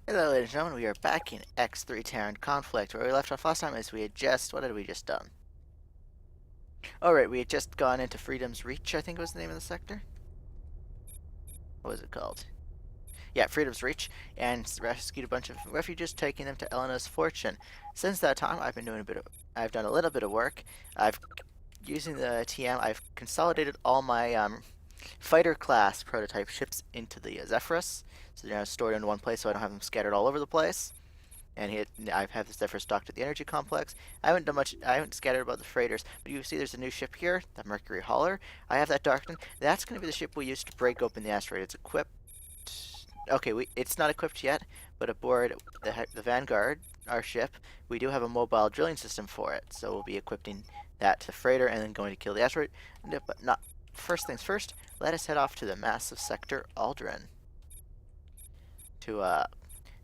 Hello, ladies and gentlemen. We are back in X3 Terran Conflict. Where we left off last time is we had just... What had we just done? Alright, we had just gone into Freedom's Reach, I think was the name of the sector. What was it called? Yeah, Freedom's Reach, and rescued a bunch of refugees, taking them to Elena's Fortune. Since that time, I've done a little bit of work. Using the TM, I've consolidated all my fighter class prototype ships into the Zephyrus, so they're now stored in one place, so I don't have them scattered all over the place. And I have the Zephyrus docked at the energy complex. I haven't done much. I haven't scattered about the freighters, but you see there's a new ship here, the Mercury Hauler. I have that docked in. That's going to be the ship we use to break open the asteroid. It's equipped. Okay, it's not equipped yet, but aboard the Vanguard, our ship, we do have a mobile drilling system for it. So we'll be equipping that to the freighter and then going to kill the asteroid. But not first things first. Let us head off to the massive sector Aldrin to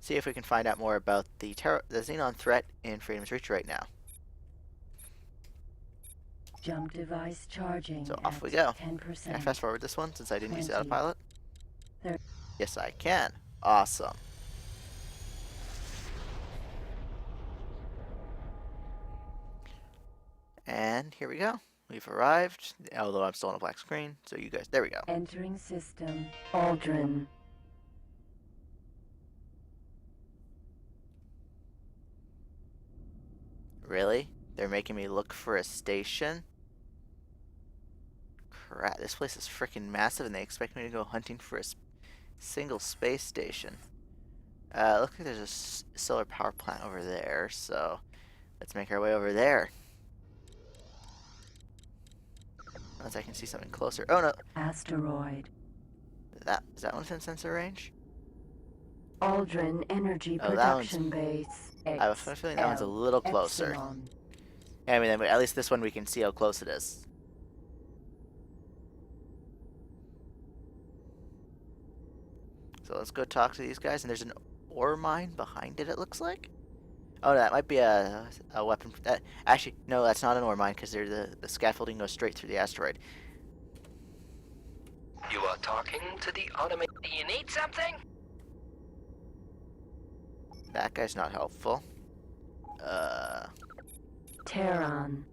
see if we can find out more about the Xenon threat in Freedom's Reach right now. Jump device charging. So off we go. 10%. Can I fast forward this one since I didn't use the 20, autopilot? 30. Yes, I can. Awesome. And here we go. We've arrived, although I'm still on a black screen. So you guys, there we go. Entering system. Aldrin. Really? They're making me look for a station? Crap, this place is freaking massive and they expect me to go hunting for a single space station. Looks like there's a solar power plant over there, so let's make our way over there. Unless I can see something closer. Oh no! Asteroid. Is that one within sensor range? Aldrin Energy Oh, Production Base. I have a feeling that one's a little closer. Epsilon. Yeah, I mean, at least this one we can see how close it is. So let's go talk to these guys. And there's an ore mine behind it, it looks like. Oh, that might be a weapon. Actually, no, that's not an ore mine because the scaffolding goes straight through the asteroid. You are talking to the automated. Do you need something? That guy's not helpful. Terran.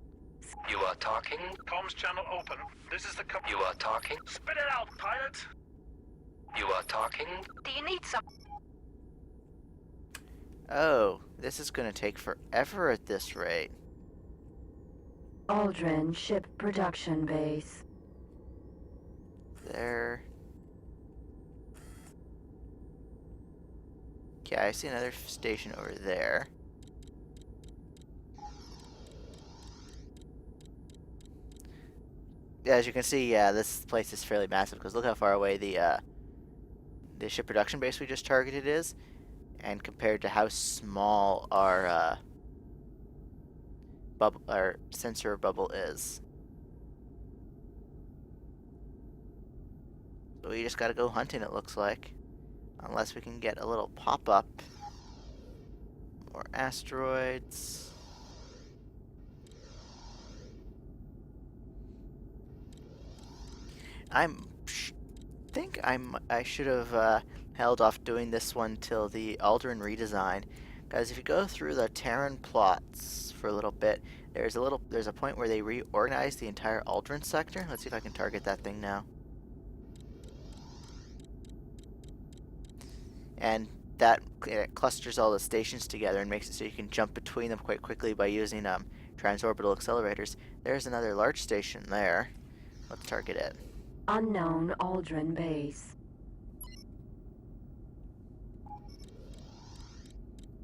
You are talking. Comms channel open. This is the You are talking. Spit it out, pilot! You are talking. Do you need some? Oh, this is gonna take forever at this rate. Aldrin Ship Production Base. There. Okay, I see another station over there. Yeah, as you can see, yeah, this place is fairly massive because look how far away the ship production base we just targeted is, and compared to how small our sensor bubble is. So we just gotta go hunting, it looks like. Unless we can get a little pop-up. More asteroids. I should have held off doing this one till the Aldrin redesign. Guys, if you go through the Terran plots for a little bit, there's a point where they reorganize the entire Aldrin sector. Let's see if I can target that thing now. And that clusters all the stations together and makes it so you can jump between them quite quickly by using transorbital accelerators. There's another large station there. Let's target it. Unknown Aldrin Base.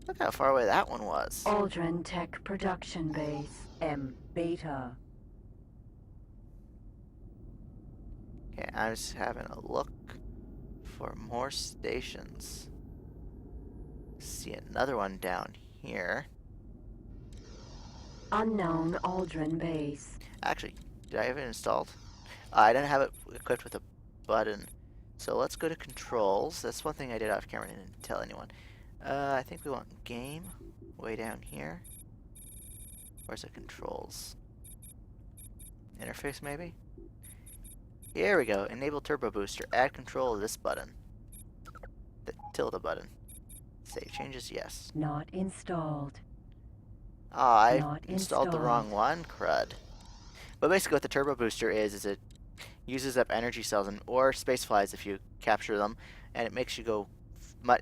Look how far away that one was. Aldrin Tech Production Base. M Beta. Okay, I'm just having a look for more stations. See another one down here. Unknown Aldrin Base. Actually, did I have it installed? I didn't have it equipped with a button. So let's go to controls. That's one thing I did off camera and didn't tell anyone. I think we want game way down here. Where's the controls? Interface maybe? Here we go. Enable turbo booster. Add control to this button. The tilde button. Save changes, yes. Not installed. Ah, I Not installed the wrong one, crud. But basically what the turbo booster is it uses up energy cells or space flies if you capture them, and it makes you go,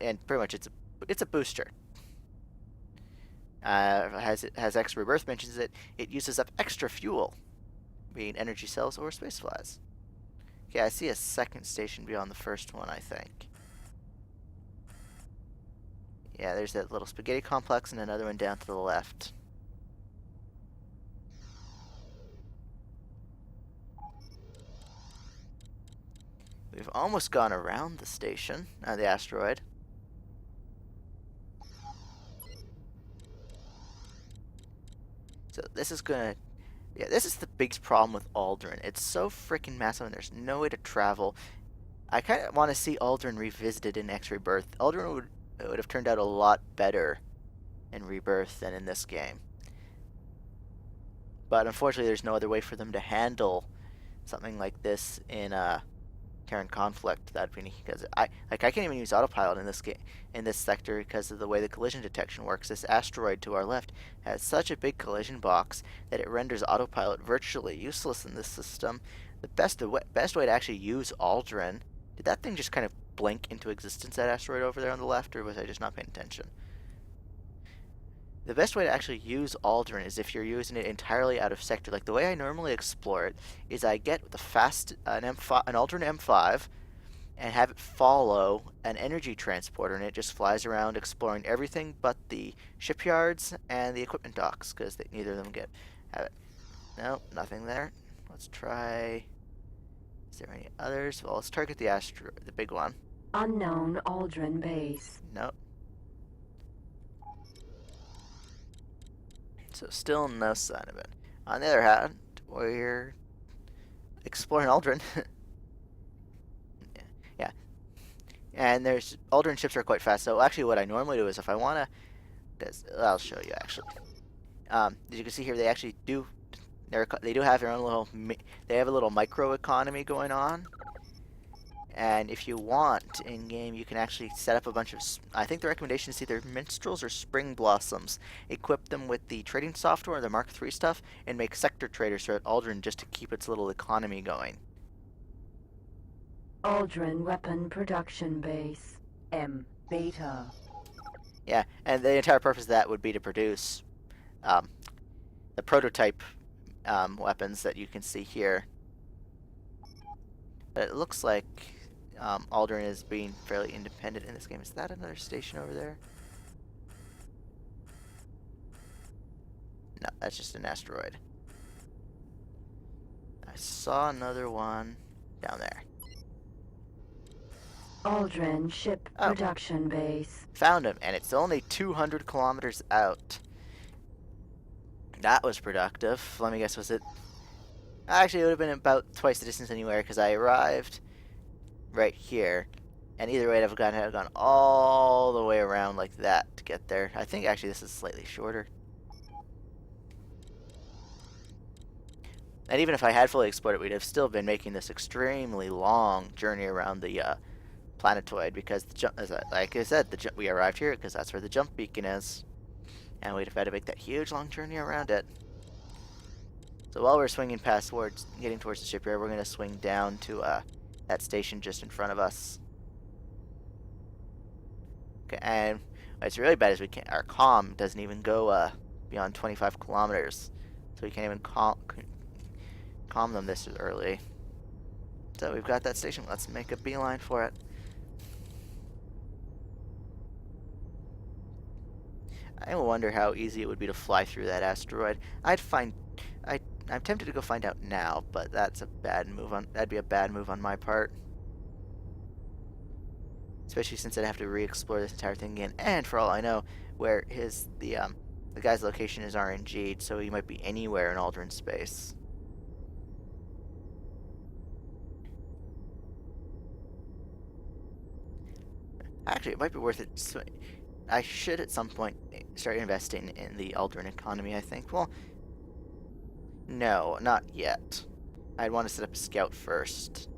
and pretty much it's a booster. Has extra rebirth mentions that it uses up extra fuel, being energy cells or space flies. Okay, I see a second station beyond the first one, I think. Yeah, there's that little spaghetti complex and another one down to the left. We've almost gone around the station, the asteroid. So this is gonna, yeah, this is the biggest problem with Aldrin. It's so freaking massive and there's no way to travel. I kind of want to see Aldrin revisited in X Rebirth. Aldrin would have turned out a lot better in Rebirth than in this game. But unfortunately, there's no other way for them to handle something like this in Terran Conflict. That'd be because I can't even use autopilot in this game, in this sector, because of the way the collision detection works. This asteroid to our left has such a big collision box that it renders autopilot virtually useless in this system. The best way to actually use Aldrin. Did that thing just kind of blink into existence, that asteroid over there on the left, or was I just not paying attention? The best way to actually use Aldrin is if you're using it entirely out of sector. Like the way I normally explore it is I get an Aldrin M5 and have it follow an energy transporter, and it just flies around exploring everything but the shipyards and the equipment docks, because neither of them have it. No, nothing there. Let's try. Is there any others? Well, let's target the big one. Unknown Aldrin base. Nope. So still no sign of it. On the other hand, we're exploring Aldrin. Yeah. And there's Aldrin ships are quite fast. So actually what I normally do is if I want to, I'll show you actually. As you can see here, they actually do, they do have their own little, they have a little micro economy going on. And if you want in game, you can actually set up a bunch of, I think the recommendation is either minstrels or spring blossoms. Equip them with the trading software, the Mark III stuff, and make sector traders throughout Aldrin just to keep its little economy going. Aldrin weapon production base. M beta. Yeah, and the entire purpose of that would be to produce the prototype weapons that you can see here. But it looks like Aldrin is being fairly independent in this game. Is that another station over there? No, that's just an asteroid. I saw another one down there. Aldrin ship production base. Found him, and it's only 200 kilometers out. That was productive. Let me guess, was it? Actually, it would have been about twice the distance anywhere, because I arrived right here, and either way I've gone all the way around like that to get there. I think actually this is slightly shorter. And even if I had fully explored it, we'd have still been making this extremely long journey around the planetoid, because the jump, like I said, we arrived here because that's where the jump beacon is, and we'd have had to make that huge long journey around it. So while we're swinging getting towards the shipyard, we're going to swing down to that station just in front of us. Okay, and what's really bad is our comm doesn't even go beyond 25 kilometers, so we can't even comm them this early. So we've got that station. Let's make a beeline for it. I wonder how easy it would be to fly through that asteroid. I'm tempted to go find out now, but that's a bad move that'd be a bad move on my part. Especially since I'd have to re-explore this entire thing again. And for all I know, where the guy's location is RNG'd, so he might be anywhere in Aldrin space. Actually, it might be worth it. I should at some point start investing in the Aldrin economy, I think. Well, no, not yet. I'd want to set up a scout first.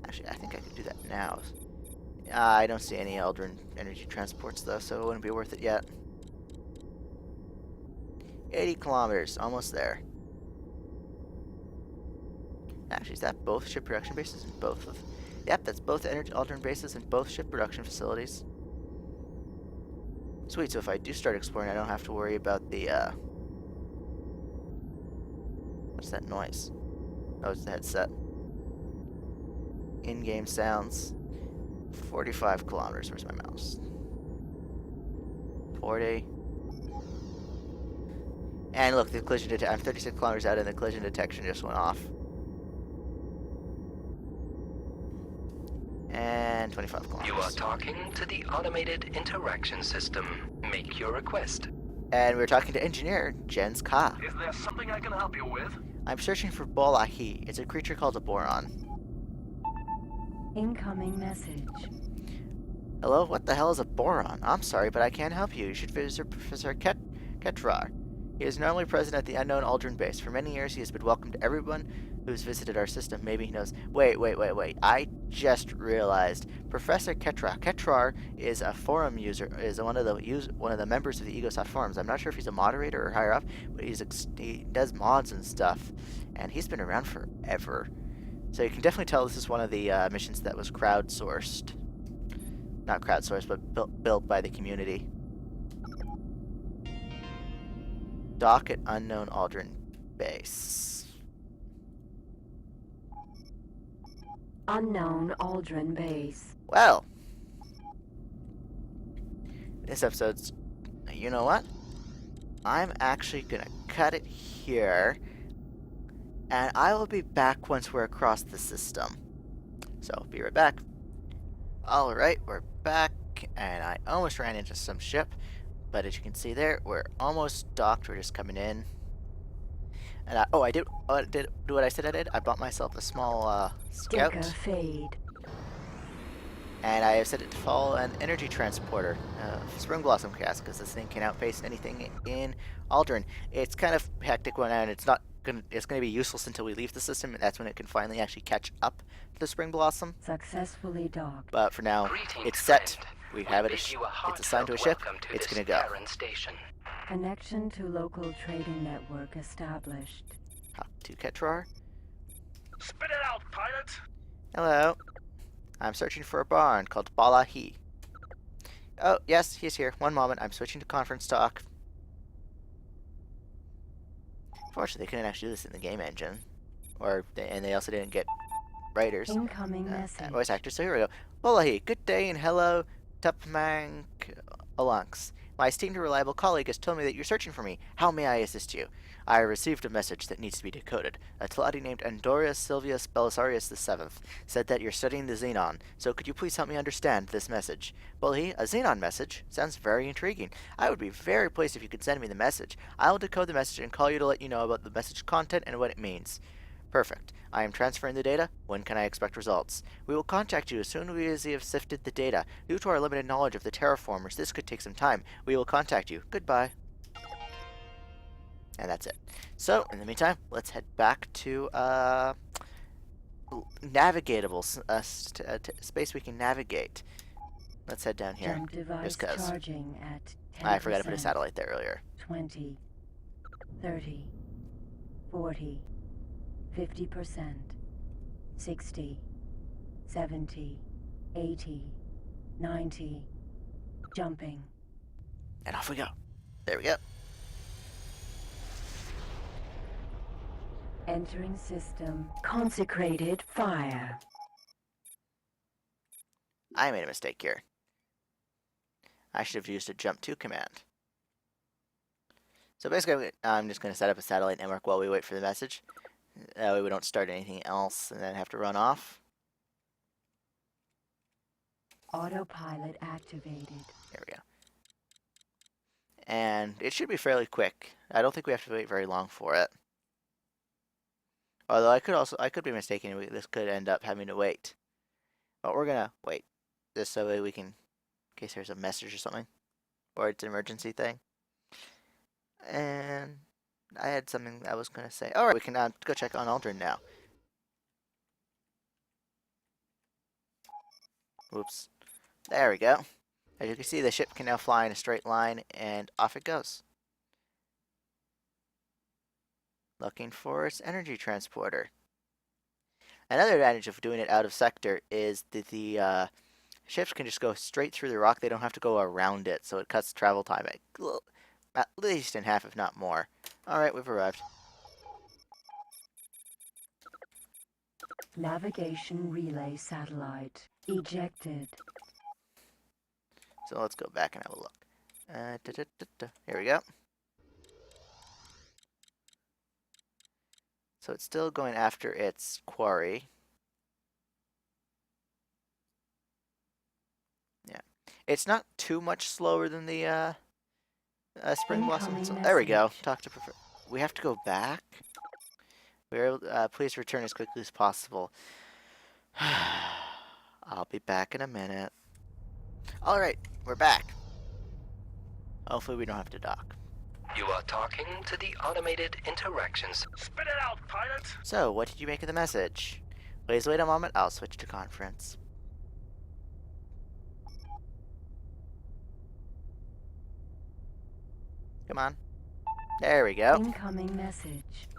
Actually, I think I could do that now. I don't see any Eldrin energy transports though, so it wouldn't be worth it yet. 80 kilometers, almost there. Actually, is that both ship production bases and both of... Yep, that's both energy Eldrin bases and both ship production facilities. Sweet, so if I do start exploring, I don't have to worry about the, What's that noise? Oh, it's the headset. In-game sounds. 45 kilometers. Where's my mouse? 40. And look, the collision detection. I'm 36 kilometers out and the collision detection just went off. And 25 kilometers. You are talking to the automated interaction system. Make your request. And we're talking to engineer Jens Ka. Is there something I can help you with? I'm searching for Bolahi. It's a creature called a boron. Incoming message. Hello? What the hell is a boron? I'm sorry, but I can't help you. You should visit Professor Ketrar. He is normally present at the unknown Aldrin base. For many years, he has been welcomed to everyone who's visited our system. Maybe he knows... Wait. I just realized. Professor Ketrar. Ketrar is a forum user, is one of the members of the Egosoft forums. I'm not sure if he's a moderator or higher up, but he does mods and stuff. And he's been around forever. So you can definitely tell this is one of the missions that was crowdsourced. Not crowdsourced, but built by the community. Dock at unknown Aldrin base. Unknown Aldrin base. Well, this episode's... You know what? I'm actually gonna cut it here, and I will be back once we're across the system. So, be right back. Alright, we're back, and I almost ran into some ship, but as you can see there, we're almost docked. We're just coming in. And I did do what I said I did. I bought myself a small scout. Sticker fade. And I have set it to follow an energy transporter, Spring Blossom cast, because this thing can outpace anything in Aldrin. It's kind of hectic one, and it's gonna be useless until we leave the system, and that's when it can finally actually catch up to the Spring Blossom. Successfully docked. But for now, Greetings, it's set. friend. We have it. bid you a It's assigned to a heartfelt ship. welcome to It's this gonna go. Terran station. Connection to local trading network established. Hop to Ketrar. Spit it out, pilot! Hello. I'm searching for a barn called Balahi. Oh, yes, he's here. One moment. I'm switching to conference talk. Fortunately, they couldn't actually do this in the game engine. And they also didn't get writers. Incoming message. Voice actors. So here we go. Balahi, good day and hello, Tupmank Alunks. My esteemed and reliable colleague has told me that you're searching for me. How may I assist you? I received a message that needs to be decoded. A Teladi named Andorius Silvius Belisarius VII said that you're studying the Xenon, so could you please help me understand this message? Well, a Xenon message? Sounds very intriguing. I would be very pleased if you could send me the message. I'll decode the message and call you to let you know about the message content and what it means. Perfect. I am transferring the data. When can I expect results? We will contact you as soon as we have sifted the data. Due to our limited knowledge of the terraformers, this could take some time. We will contact you. Goodbye. And that's it. So, in the meantime, let's head back to navigatable space we can navigate. Let's head down here. Jump device Just 'cause. charging at 10%. I forgot to put a satellite there earlier. 20, 30, 40, 50%, 60, 70, 80, 90, jumping. And off we go. There we go. Entering system. Consecrated fire. I made a mistake here. I should have used a jump to command. So basically, I'm just going to set up a satellite network while we wait for the message. That way we don't start anything else and then have to run off. Autopilot activated. There we go. And it should be fairly quick. I don't think we have to wait very long for it. Although I could be mistaken. This could end up having to wait. But we're gonna wait. Just so we can, in case there's a message or something. Or it's an emergency thing. And I had something I was gonna say. Alright, we can go check on Aldrin now. Oops. There we go. As you can see, the ship can now fly in a straight line, and off it goes. Looking for its energy transporter. Another advantage of doing it out of sector is that the ships can just go straight through the rock. They don't have to go around it, so it cuts travel time at least in half, if not more. Alright, we've arrived. Navigation relay satellite ejected. So let's go back and have a look. Here we go. So it's still going after its quarry. Yeah. It's not too much slower than the spring blossom. Incoming So, there we go. message. Talk to we have to go back. Please return as quickly as possible. I'll be back in a minute. Alright, we're back. Hopefully we don't have to dock. You are talking to the automated interactions. Spit it out, pilot! So, what did you make of the message? Please wait a moment, I'll switch to conference. Come on. There we go. Incoming message.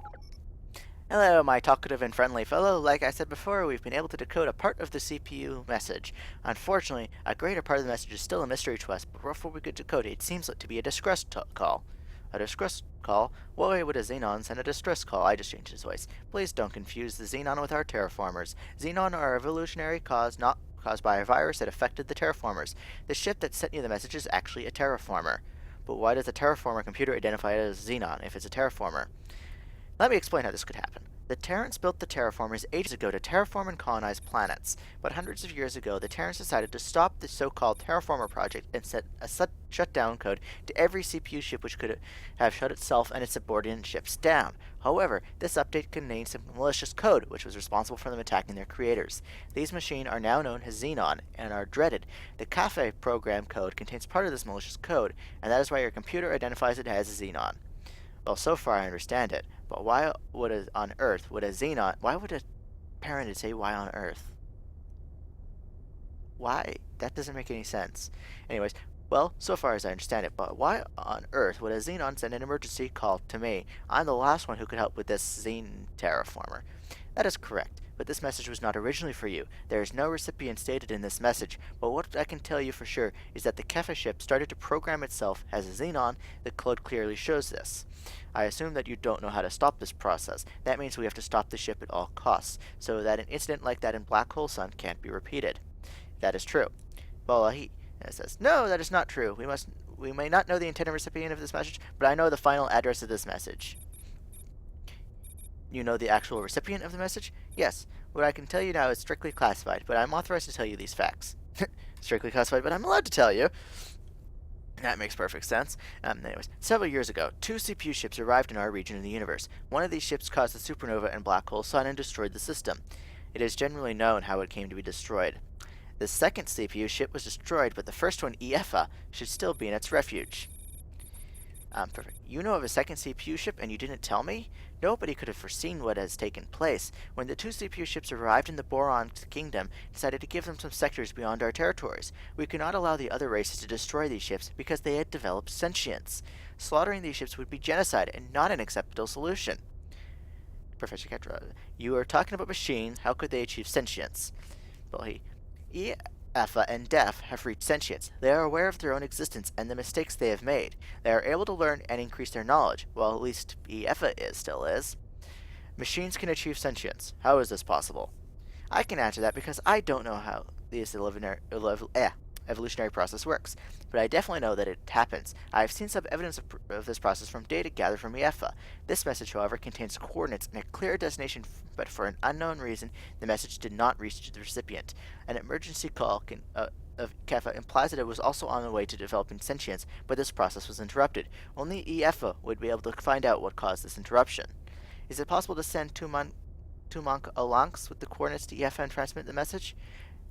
Hello, my talkative and friendly fellow. Like I said before, we've been able to decode a part of the CPU message. Unfortunately, a greater part of the message is still a mystery to us, but before we could decode it, it seems like to be a distress call. A distress call? Why would a Xenon send a distress call? I just changed his voice. Please don't confuse the Xenon with our terraformers. Xenon are evolutionary cause not caused by a virus that affected the terraformers. The ship that sent you the message is actually a terraformer. But why does a terraformer computer identify it as Xenon if it's a terraformer? Let me explain how this could happen. The Terrans built the terraformers ages ago to terraform and colonize planets, but hundreds of years ago the Terrans decided to stop the so-called terraformer project and set a shutdown code to every CPU ship which could have shut itself and its subordinate ships down. However, this update contained some malicious code which was responsible for them attacking their creators. These machines are now known as Xenon and are dreaded. The CAFE program code contains part of this malicious code, and that is why your computer identifies it as a Xenon. Well, so far I understand it, but why would on Earth would a Xenon? Why would a parent say why on Earth? Why? That doesn't make any sense. Anyways, well, so far as I understand it, but why on Earth would a Xenon send an emergency call to me? I'm the last one who could help with this Xen terraformer. That is correct, but this message was not originally for you. There is no recipient stated in this message, but what I can tell you for sure is that the Kefa ship started to program itself as a Xenon. The code clearly shows this. I assume that you don't know how to stop this process. That means we have to stop the ship at all costs, so that an incident like that in Black Hole Sun can't be repeated. That is true. Bolahi says, no, that is not true. We may not know the intended recipient of this message, but I know the final address of this message. You know the actual recipient of the message? Yes. What I can tell you now is strictly classified, but I'm authorized to tell you these facts. Strictly classified, but I'm allowed to tell you. That makes perfect sense. Anyways, several years ago, 2 CPU ships arrived in our region in the universe. One of these ships caused a supernova and black hole sun and destroyed the system. It is generally known how it came to be destroyed. The second CPU ship was destroyed, but the first one, EFA, should still be in its refuge. Perfect. You know of a second CPU ship and you didn't tell me? Nobody could have foreseen what has taken place. When the 2 CPU ships arrived in the Boron Kingdom, decided to give them some sectors beyond our territories. We could not allow the other races to destroy these ships because they had developed sentience. Slaughtering these ships would be genocide and not an acceptable solution. Professor Ketra, you are talking about machines. How could they achieve sentience? Well, Alpha and Def have reached sentience. They are aware of their own existence and the mistakes they have made. They are able to learn and increase their knowledge, well, at least EFA still is. Machines can achieve sentience. How is this possible? I can answer that because I don't know how this evolutionary process works, but I definitely know that it happens. I have seen some evidence of this process from data gathered from EFA. This message, however, contains coordinates and a clear destination, but for an unknown reason, the message did not reach the recipient. An emergency call of Kefa implies that it was also on the way to developing sentience, but this process was interrupted. Only EFA would be able to find out what caused this interruption. Is it possible to send Tumonk Alanx with the coordinates to EFA and transmit the message?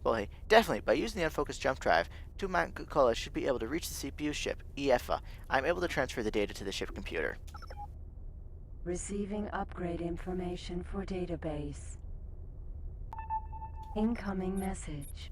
Well, hey, definitely. By using the unfocused jump drive, Tumonk should be able to reach the CPU ship, EFA. I'm able to transfer the data to the ship computer. Receiving upgrade information for database. Incoming message.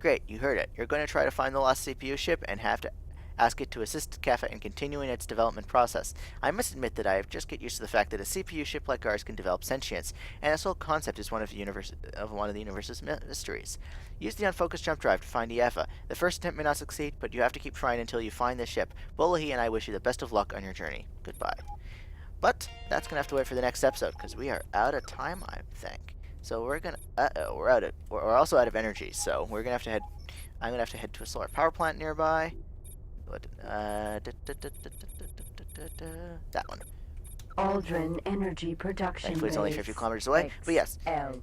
Great, you heard it. You're going to try to find the lost CPU ship and have to ask it to assist Kappa in continuing its development process. I must admit that I have just get used to the fact that a CPU ship like ours can develop sentience, and this whole concept is one of the universe's mysteries. Use the unfocused jump drive to find EFA. The first attempt may not succeed, but you have to keep trying until you find this ship. Bolahi and I wish you the best of luck on your journey. Goodbye. But that's gonna have to wait for the next episode because we are out of time, I think. So we're gonna. We're also out of energy, so we're gonna have to head. I'm gonna have to head to a solar power plant nearby. That one. Aldrin energy production Thankfully, it's only base. 50 kilometers away. But yes, XL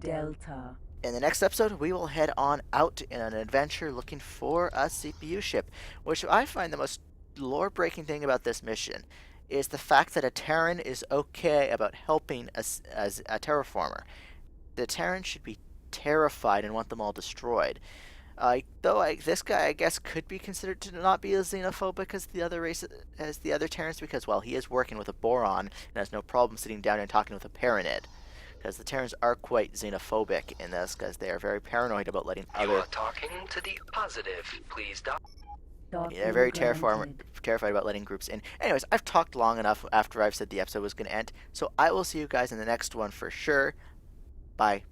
Delta. in the next episode, we will head on out in an adventure looking for a CPU ship, which I find the most lore-breaking thing about this mission is the fact that a Terran is okay about helping as a terraformer. The Terrans should be terrified and want them all destroyed. This guy, I guess, could be considered to not be as xenophobic as the other Terrans because, well, he is working with a boron and has no problem sitting down and talking with a Paranid. Because the Terrans are quite xenophobic in this, because they are very paranoid about letting You other. are talking to the positive. Please stop. They're very terrified about letting groups in. Anyways, I've talked long enough after I've said the episode was going to end, so I will see you guys in the next one for sure. Bye.